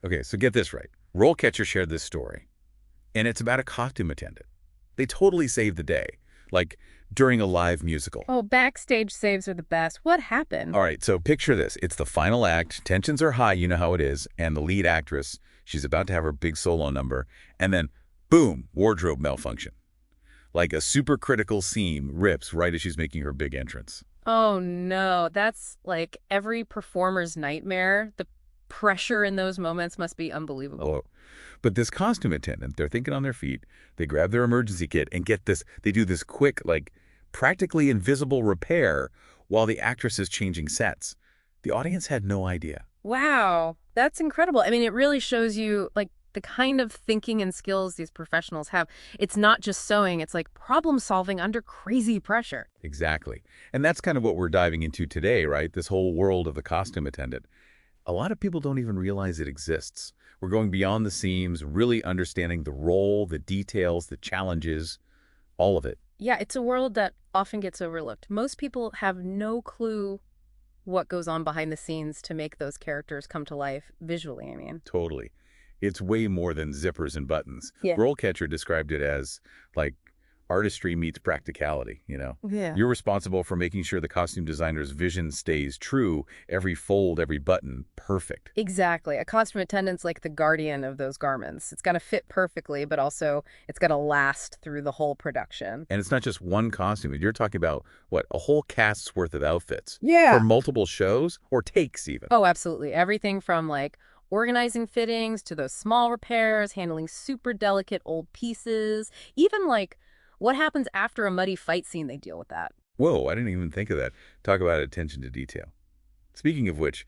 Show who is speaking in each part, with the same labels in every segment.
Speaker 1: Okay, so get this right. RoleCatcher shared this story, and it's about a costume attendant. They totally saved the day, like during a live musical.
Speaker 2: Oh, backstage saves are the best. What happened?
Speaker 1: All right, so picture this. It's the final act. Tensions are high, you know how it is. And the lead actress, she's about to have her big solo number. And then, boom, wardrobe malfunction. Like a super critical seam rips right as she's making her big entrance.
Speaker 2: Oh no, that's like every performer's nightmare. The pressure in those moments must be unbelievable.
Speaker 1: Oh, but this costume attendant, they're thinking on their feet. They grab their emergency kit and get this. They do this quick, like practically invisible repair while the actress is changing sets. The audience had no idea.
Speaker 2: Wow, that's incredible. I mean, it really shows you like the kind of thinking and skills these professionals have. It's not just sewing, it's like problem solving under crazy pressure.
Speaker 1: Exactly. And that's kind of what we're diving into today, right? This whole world of the costume attendant. A lot of people don't even realize it exists. We're going beyond the seams, really understanding the role, the details, the challenges, all of it.
Speaker 2: Yeah, it's a world that often gets overlooked. Most people have no clue what goes on behind the scenes to make those characters come to life visually, I mean.
Speaker 1: Totally. It's way more than zippers and buttons.
Speaker 2: Yeah.
Speaker 1: RoleCatcher described it as like artistry meets practicality, you know?
Speaker 2: Yeah.
Speaker 1: You're responsible for making sure the costume designer's vision stays true, every fold, every button, perfect.
Speaker 2: Exactly. A costume attendant's like the guardian of those garments. It's got to fit perfectly, but also it's got to last through the whole production.
Speaker 1: And it's not just one costume. You're talking about, what, a whole cast's worth of outfits for
Speaker 2: Yeah.
Speaker 1: multiple shows or takes even.
Speaker 2: Oh, absolutely. Everything from like organizing fittings to those small repairs, handling super delicate old pieces, even like what happens after a muddy fight scene, they deal with that.
Speaker 1: Whoa, I didn't even think of that. Talk about attention to detail. Speaking of which,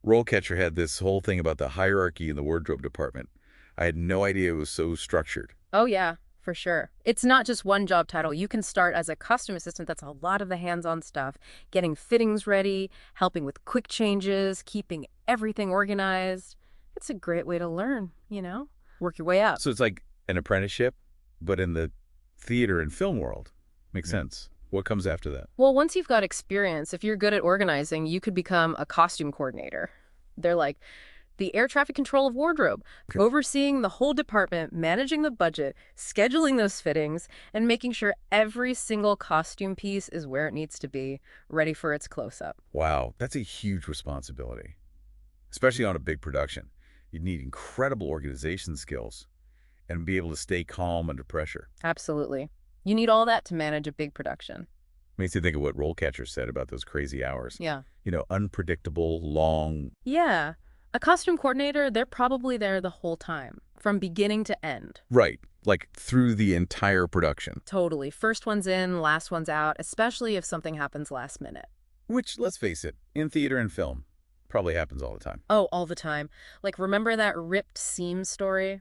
Speaker 1: RoleCatcher had this whole thing about the hierarchy in the wardrobe department. I had no idea it was so structured.
Speaker 2: Oh, yeah, for sure. It's not just one job title. You can start as a costume assistant. That's a lot of the hands-on stuff, getting fittings ready, helping with quick changes, keeping everything organized. It's a great way to learn, you know, work your way up.
Speaker 1: So it's like an apprenticeship, but in the theater and film world. Makes sense. What comes after that?
Speaker 2: Well, once you've got experience, if you're good at organizing, you could become a costume coordinator. They're like the air traffic control of wardrobe,
Speaker 1: Okay.
Speaker 2: overseeing the whole department, managing the budget, scheduling those fittings, and making sure every single costume piece is where it needs to be, ready for its close-up.
Speaker 1: Wow, that's a huge responsibility, especially on a big production. You'd need incredible organization skills and be able to stay calm under pressure.
Speaker 2: Absolutely. You need all that to manage a big production.
Speaker 1: Makes you think of what RoleCatcher said about those crazy hours.
Speaker 2: Yeah.
Speaker 1: You know, unpredictable, long.
Speaker 2: Yeah. A costume coordinator, they're probably there the whole time, from beginning to end.
Speaker 1: Right, like through the entire production.
Speaker 2: Totally. First one's in, last one's out, especially if something happens last minute.
Speaker 1: Which, let's face it, in theater and film, probably happens all the time.
Speaker 2: Oh, all the time. Like, remember that ripped seam story?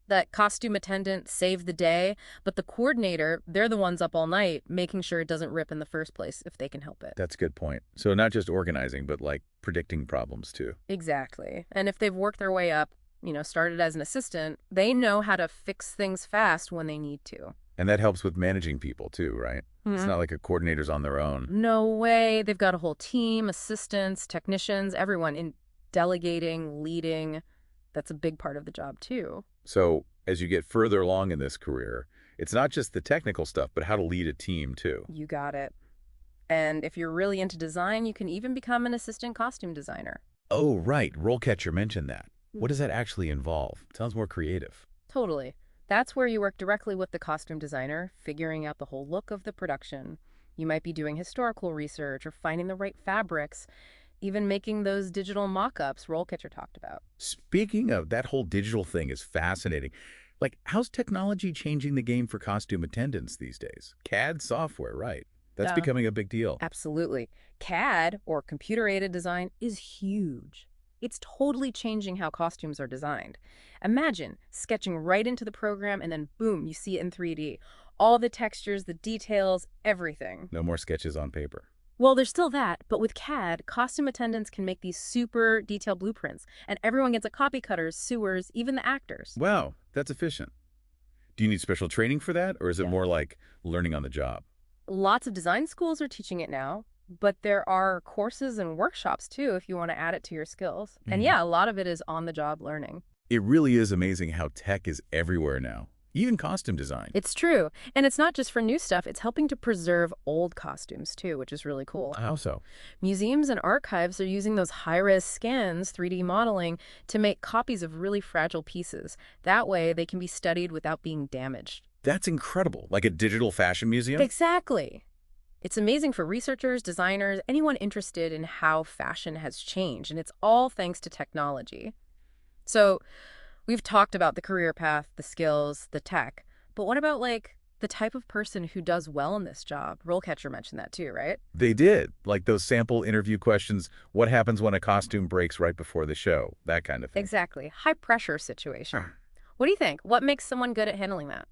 Speaker 2: That costume attendant saved the day, but the coordinator, they're the ones up all night making sure it doesn't rip in the first place if they can help it.
Speaker 1: That's a good point. So not just organizing, but like predicting problems too.
Speaker 2: Exactly. And if they've worked their way up, you know, started as an assistant, they know how to fix things fast when they need to.
Speaker 1: And that helps with managing people too, right? It's
Speaker 2: Mhm.
Speaker 1: not like a coordinator's on their own.
Speaker 2: No way. They've got a whole team, assistants, technicians, everyone in delegating, leading. That's a big part of the job too.
Speaker 1: So as you get further along in this career, it's not just the technical stuff, but how to lead a team too.
Speaker 2: You got it. And if you're really into design, you can even become an assistant costume designer.
Speaker 1: Oh, right. RoleCatcher mentioned that. What does that actually involve? Sounds more creative.
Speaker 2: Totally. That's where you work directly with the costume designer, figuring out the whole look of the production. You might be doing historical research or finding the right fabrics, even making those digital mock-ups RoleCatcher talked about.
Speaker 1: Speaking of, that whole digital thing is fascinating. Like, how's technology changing the game for costume attendants these days? CAD software, right? That's
Speaker 2: Yeah.
Speaker 1: becoming a big deal.
Speaker 2: Absolutely. CAD, or computer-aided design, is huge. It's totally changing how costumes are designed. Imagine sketching right into the program and then boom, you see it in 3D. All the textures, the details, everything.
Speaker 1: No more sketches on paper.
Speaker 2: Well, there's still that, but with CAD, costume attendants can make these super detailed blueprints, and everyone gets a copy cutters, sewers, even the actors.
Speaker 1: Wow, that's efficient. Do you need special training for that, or is it
Speaker 2: Yeah.
Speaker 1: more like learning on the job?
Speaker 2: Lots of design schools are teaching it now. But there are courses and workshops too if you want to add it to your skills. And
Speaker 1: Mhm.
Speaker 2: yeah, a lot of it is on-the-job learning.
Speaker 1: It really is amazing how tech is everywhere now, even costume design.
Speaker 2: It's true. And it's not just for new stuff, it's helping to preserve old costumes too, which is really cool.
Speaker 1: How so?
Speaker 2: Museums and archives are using those high-res scans, 3D modeling, to make copies of really fragile pieces. That way, they can be studied without being damaged.
Speaker 1: That's incredible. Like a digital fashion museum?
Speaker 2: Exactly. It's amazing for researchers, designers, anyone interested in how fashion has changed, and it's all thanks to technology. So, we've talked about the career path, the skills, the tech, but what about like the type of person who does well in this job? RoleCatcher mentioned that too, right?
Speaker 1: They did. Like those sample interview questions, what happens when a costume breaks right before the show? That kind of thing.
Speaker 2: Exactly. High pressure situation. What do you think? What makes someone good at handling that?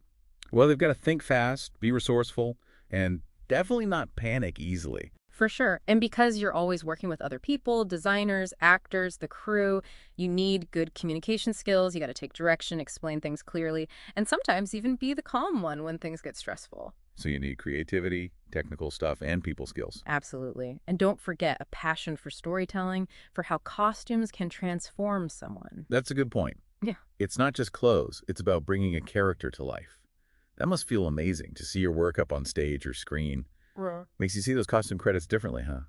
Speaker 1: Well, they've got to think fast, be resourceful, and definitely not panic easily.
Speaker 2: For sure. And because you're always working with other people, designers, actors, the crew, you need good communication skills. You got to take direction, explain things clearly, and sometimes even be the calm one when things get stressful.
Speaker 1: So you need creativity, technical stuff, and people skills.
Speaker 2: Absolutely. And don't forget a passion for storytelling, for how costumes can transform someone.
Speaker 1: That's a good point.
Speaker 2: Yeah.
Speaker 1: It's not just clothes. It's about bringing a character to life. That must feel amazing to see your work up on stage or screen.
Speaker 2: Right.
Speaker 1: Makes you see those costume credits differently, huh?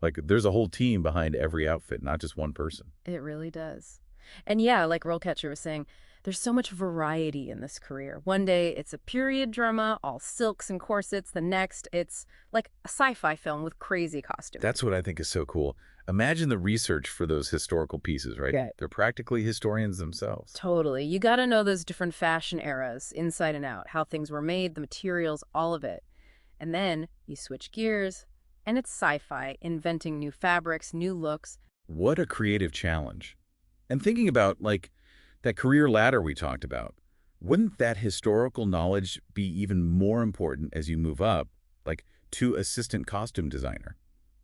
Speaker 1: Like there's a whole team behind every outfit, not just one person.
Speaker 2: It really does. And yeah, like RoleCatcher was saying, there's so much variety in this career. One day it's a period drama, all silks and corsets. The next it's like a sci-fi film with crazy costumes.
Speaker 1: That's what I think is so cool. Imagine the research for those historical pieces, right?
Speaker 2: Right.
Speaker 1: They're practically historians themselves.
Speaker 2: Totally. You got to know those different fashion eras, inside and out, how things were made, the materials, all of it. And then you switch gears, and it's sci-fi, inventing new fabrics, new looks.
Speaker 1: What a creative challenge. And thinking about, like, that career ladder we talked about, wouldn't that historical knowledge be even more important as you move up, like, to assistant costume designer?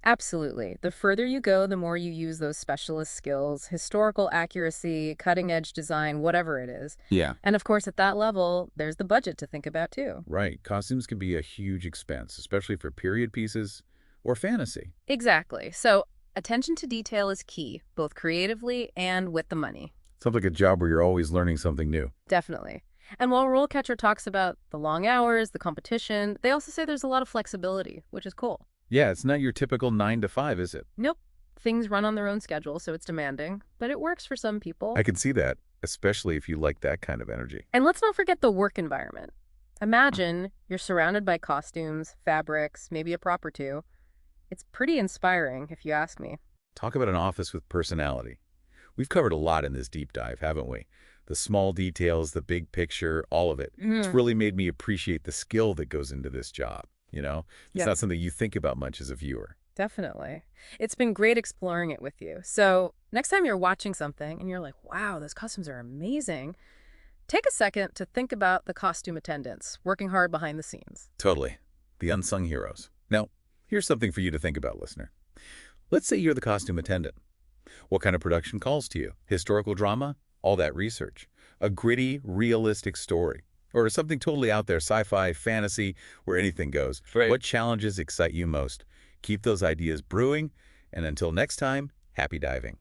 Speaker 2: Absolutely. The further you go, the more you use those specialist skills, historical accuracy, cutting-edge design, whatever it is.
Speaker 1: Yeah.
Speaker 2: And of course, at that level, there's the budget to think about too.
Speaker 1: Right. Costumes can be a huge expense, especially for period pieces or fantasy.
Speaker 2: Exactly. So attention to detail is key, both creatively and with the money.
Speaker 1: Sounds like a job where you're always learning something new.
Speaker 2: Definitely. And while RoleCatcher talks about the long hours, the competition, they also say there's a lot of flexibility, which is cool.
Speaker 1: Yeah, it's not your typical 9 to 5, is it?
Speaker 2: Nope. Things run on their own schedule, so it's demanding, but it works for some people.
Speaker 1: I can see that, especially if you like that kind of energy.
Speaker 2: And let's not forget the work environment. Imagine you're surrounded by costumes, fabrics, maybe a prop or two. It's pretty inspiring, if you ask me.
Speaker 1: Talk about an office with personality. We've covered a lot in this deep dive, haven't we? The small details, the big picture, all of it. It's really made me appreciate the skill that goes into this job, you know? It's
Speaker 2: Yeah.
Speaker 1: not something you think about much as a viewer.
Speaker 2: Definitely. It's been great exploring it with you. So next time you're watching something and you're like, wow, those costumes are amazing, take a second to think about the costume attendants working hard behind the scenes.
Speaker 1: Totally. The unsung heroes. Now, here's something for you to think about, listener. Let's say you're the costume attendant. What kind of production calls to you? Historical drama? All that research. A gritty, realistic story. Or something totally out there, sci-fi, fantasy, where anything goes.
Speaker 2: Right.
Speaker 1: What challenges excite you most? Keep those ideas brewing, and until next time, happy diving.